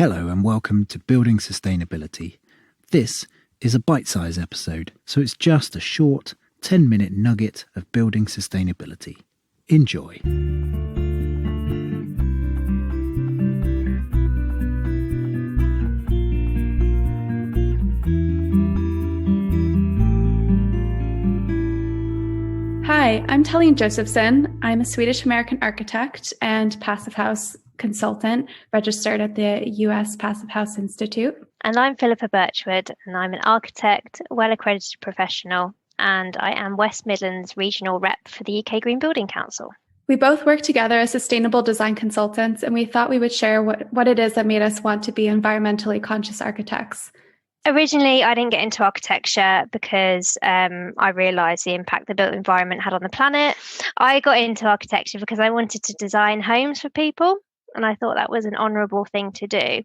Hello and welcome to Building Sustainability. This is a ByteSize episode, so it's just a short 10-minute nugget of building sustainability. Enjoy. Hi, I'm Taleen Josefsson. I'm a Swedish-American architect and Passive House consultant registered at the US Passive House Institute. And I'm Philippa Birch-Wood, and I'm an architect, well-accredited professional, and I am West Midlands Regional Rep for the UK Green Building Council. We both work together as sustainable design consultants, and we thought we would share what it is that made us want to be environmentally conscious architects. Originally, I didn't get into architecture because I realised the impact the built environment had on the planet. I got into architecture because I wanted to design homes for people, and I thought that was an honourable thing to do.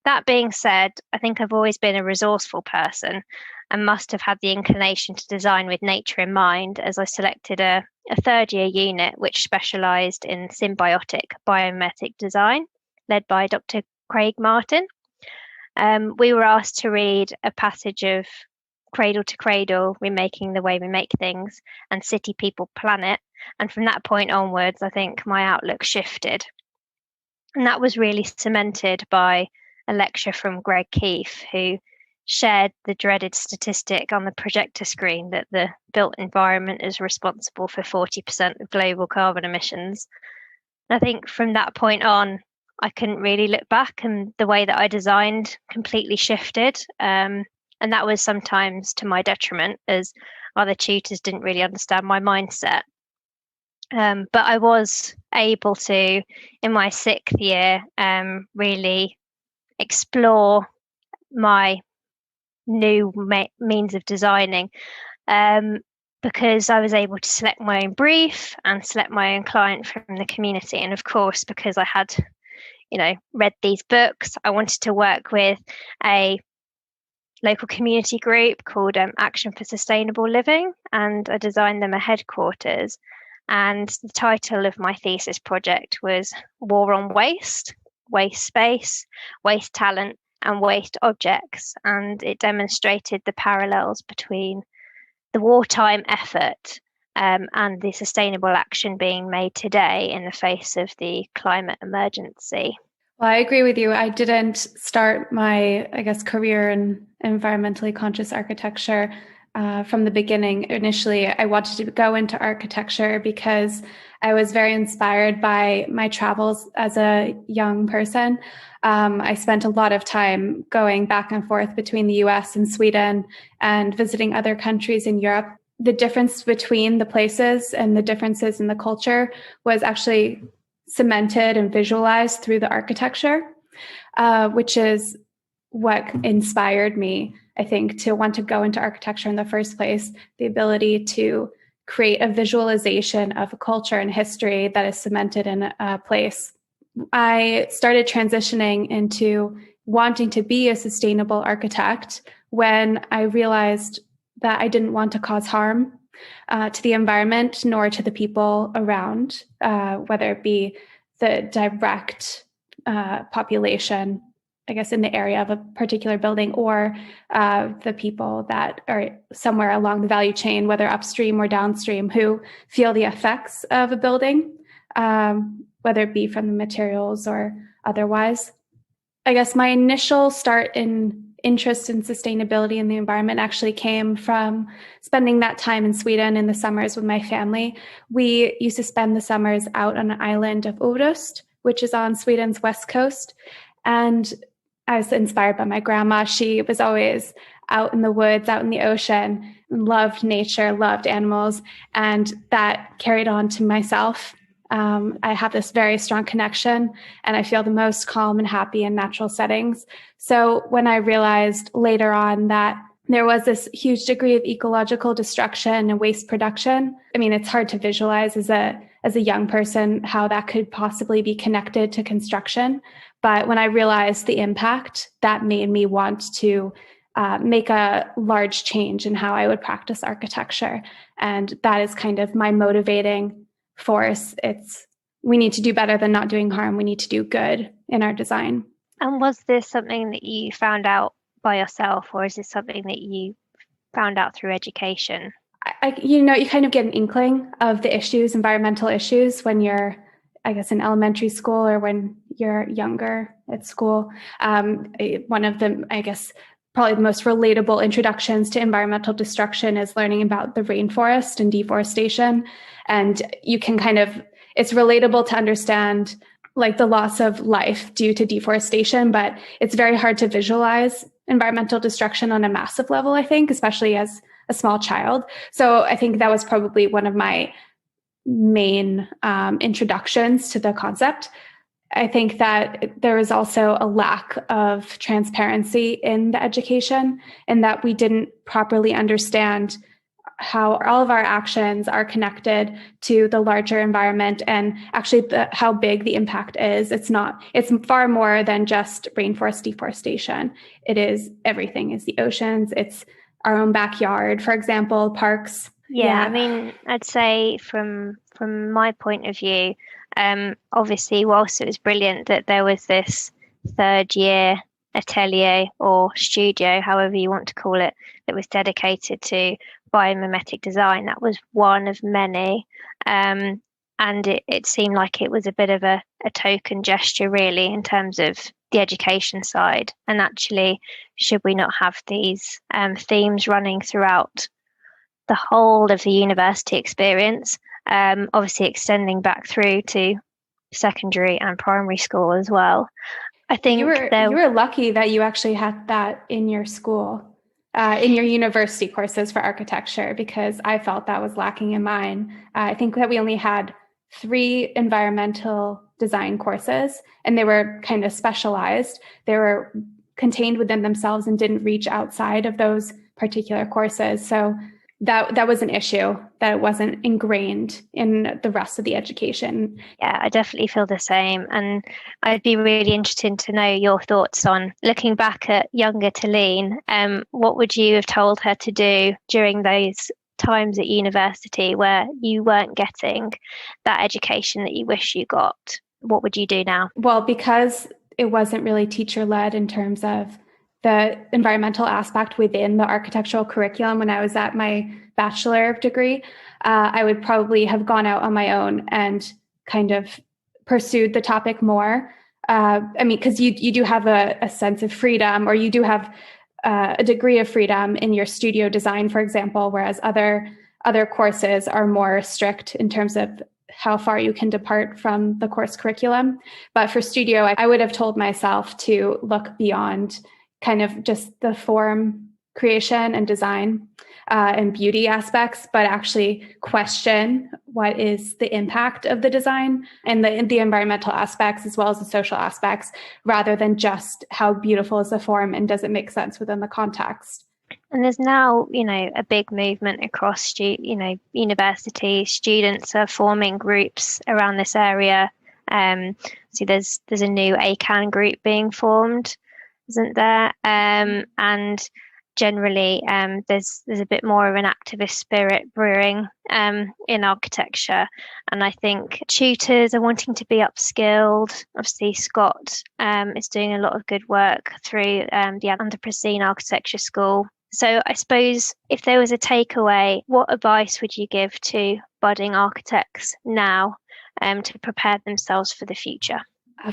That being said, I think I've always been a resourceful person and must have had the inclination to design with nature in mind, as I selected a third year unit which specialised in symbiotic biomimetic design, led by Dr. Craig Martin. We were asked to read a passage of Cradle to Cradle, Remaking the Way We Make Things, and City People Planet. And from that point onwards, I think my outlook shifted. And that was really cemented by a lecture from Greg Keefe, who shared the dreaded statistic on the projector screen that the built environment is responsible for 40% of global carbon emissions. And I think from that point on, I couldn't really look back, and the way that I designed completely shifted. And that was sometimes to my detriment, as other tutors didn't really understand my mindset. But I was able to, in my sixth year, really explore my new means of designing, because I was able to select my own brief and select my own client from the community. And of course, because I had read these books, I wanted to work with a local community group called Action for Sustainable Living, and I designed them a headquarters. And the title of my thesis project was War on Waste, Waste Space, Waste Talent, and Waste Objects. And it demonstrated the parallels between the wartime effort and the sustainable action being made today in the face of the climate emergency. Well, I agree with you. I didn't start my, career in environmentally conscious architecture from the beginning. Initially, I wanted to go into architecture because I was very inspired by my travels as a young person. I spent a lot of time going back and forth between the US and Sweden and visiting other countries in Europe. The difference between the places and the differences in the culture was actually cemented and visualized through the architecture, which is what inspired me, I think, to want to go into architecture in the first place. The ability to create a visualization of a culture and history that is cemented in a place. I started transitioning into wanting to be a sustainable architect when I realized that I didn't want to cause harm to the environment nor to the people around, whether it be the direct population, in the area of a particular building, or the people that are somewhere along the value chain, whether upstream or downstream, who feel the effects of a building, whether it be from the materials or otherwise. My initial start in interest in sustainability and the environment actually came from spending that time in Sweden in the summers with my family. We used to spend the summers out on an island of Orust, which is on Sweden's west coast. And I was inspired by my grandma. She was always out in the woods, out in the ocean, loved nature, loved animals, and that carried on to myself. I have this very strong connection, and I feel the most calm and happy in natural settings. So when I realized later on that there was this huge degree of ecological destruction and waste production, it's hard to visualize as a young person how that could possibly be connected to construction. But when I realized the impact, that made me want to make a large change in how I would practice architecture. And that is kind of my motivating force. We need to do better than not doing harm. We need to do good in our design. And was this something that you found out by yourself, or is this something that you found out through education? You kind of get an inkling of the issues, environmental issues, when you're, I guess, in elementary school or when you're younger at school. One of them, I guess, probably the most relatable introductions to environmental destruction is learning about the rainforest and deforestation. And you can it's relatable to understand like the loss of life due to deforestation, but it's very hard to visualize environmental destruction on a massive level, I think, especially as a small child. So I think that was probably one of my main introductions to the concept. I think that there was also a lack of transparency in the education, and that we didn't properly understand how all of our actions are connected to the larger environment and actually how big the impact is. It's far more than just rainforest deforestation. It is everything. It's the oceans. It's our own backyard, for example, parks. Yeah, I mean, I'd say from my point of view, obviously, whilst it was brilliant that there was this third year atelier or studio, however you want to call it, that was dedicated to biomimetic design, that was one of many. And it seemed like it was a bit of a token gesture, really, in terms of the education side. And actually, should we not have these themes running throughout the whole of the university experience, obviously extending back through to secondary and primary school as well? I think you were lucky that you actually had that in your school, in your university courses for architecture, because I felt that was lacking in mine. I think that we only had 3 environmental design courses, and they were kind of specialized. They were contained within themselves and didn't reach outside of those particular courses. So that was an issue, that it wasn't ingrained in the rest of the education. Yeah, I definitely feel the same. And I'd be really interested to know your thoughts on looking back at younger Taleen. What would you have told her to do during those times at university where you weren't getting that education that you wish you got? What would you do now? Well, because it wasn't really teacher-led in terms of the environmental aspect within the architectural curriculum when I was at my bachelor degree, I would probably have gone out on my own and kind of pursued the topic more. Because you do have a sense of freedom, or you do have a degree of freedom in your studio design, for example, whereas other courses are more strict in terms of how far you can depart from the course curriculum. But for studio, I would have told myself to look beyond kind of just the form creation and design and beauty aspects, but actually question what is the impact of the design and the environmental aspects as well as the social aspects, rather than just how beautiful is the form and does it make sense within the context. And there's now, a big movement across, universities. Students are forming groups around this area. So there's a new ACAN group being formed, isn't there? And generally, there's a bit more of an activist spirit brewing in architecture. And I think tutors are wanting to be upskilled. Obviously, Scott is doing a lot of good work through the Under Pristine Architecture School. So I suppose if there was a takeaway, what advice would you give to budding architects now to prepare themselves for the future?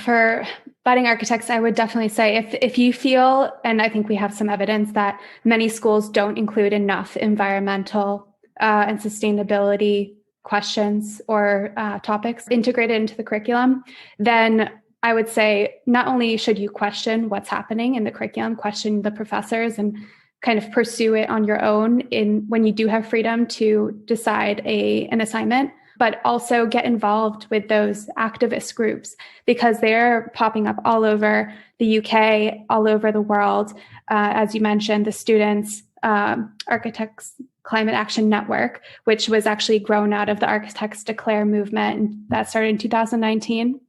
For budding architects, I would definitely say if you feel, and I think we have some evidence that many schools don't include enough environmental and sustainability questions or topics integrated into the curriculum, then I would say not only should you question what's happening in the curriculum, question the professors and kind of pursue it on your own when you do have freedom to decide an assignment, but also get involved with those activist groups because they're popping up all over the UK, all over the world. As you mentioned, the Students' Architects Climate Action Network, which was actually grown out of the Architects Declare movement, and that started in 2019.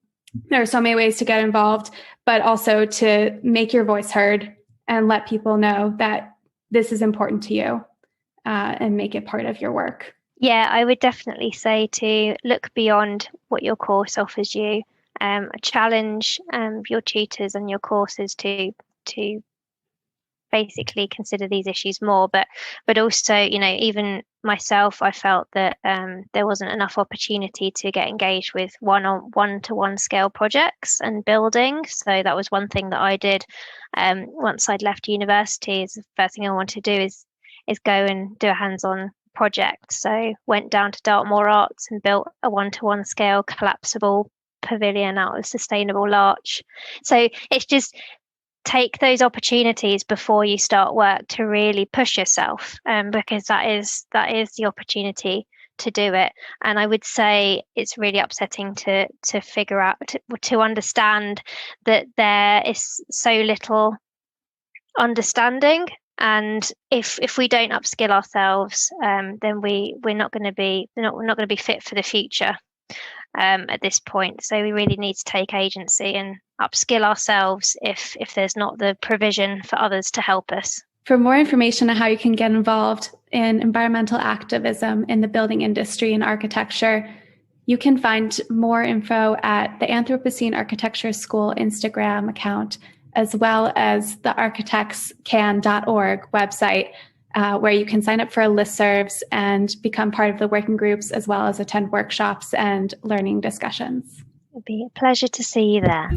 There are so many ways to get involved, but also to make your voice heard and let people know that this is important to you and make it part of your work. Yeah, I would definitely say to look beyond what your course offers you. challenge your tutors and your courses to basically consider these issues more, but also, even myself, I felt that there wasn't enough opportunity to get engaged with one-to-one scale projects and building. So that was one thing that I did once I'd left university. Is the first thing I wanted to do is go and do a hands-on project. So went down to Dartmoor Arts and built a one-to-one scale collapsible pavilion out of sustainable larch. So it's just take those opportunities before you start work to really push yourself, because that is the opportunity to do it. And I would say it's really upsetting to figure out, to understand that there is so little understanding, and if we don't upskill ourselves, then we're not going to be fit for the future at this point. So we really need to take agency and upskill ourselves if there's not the provision for others to help us. For more information on how you can get involved in environmental activism in the building industry and architecture, you can find more info at the Anthropocene Architecture School Instagram account, as well as the architectscan.org website, where you can sign up for listservs and become part of the working groups, as well as attend workshops and learning discussions. It'll be a pleasure to see you there.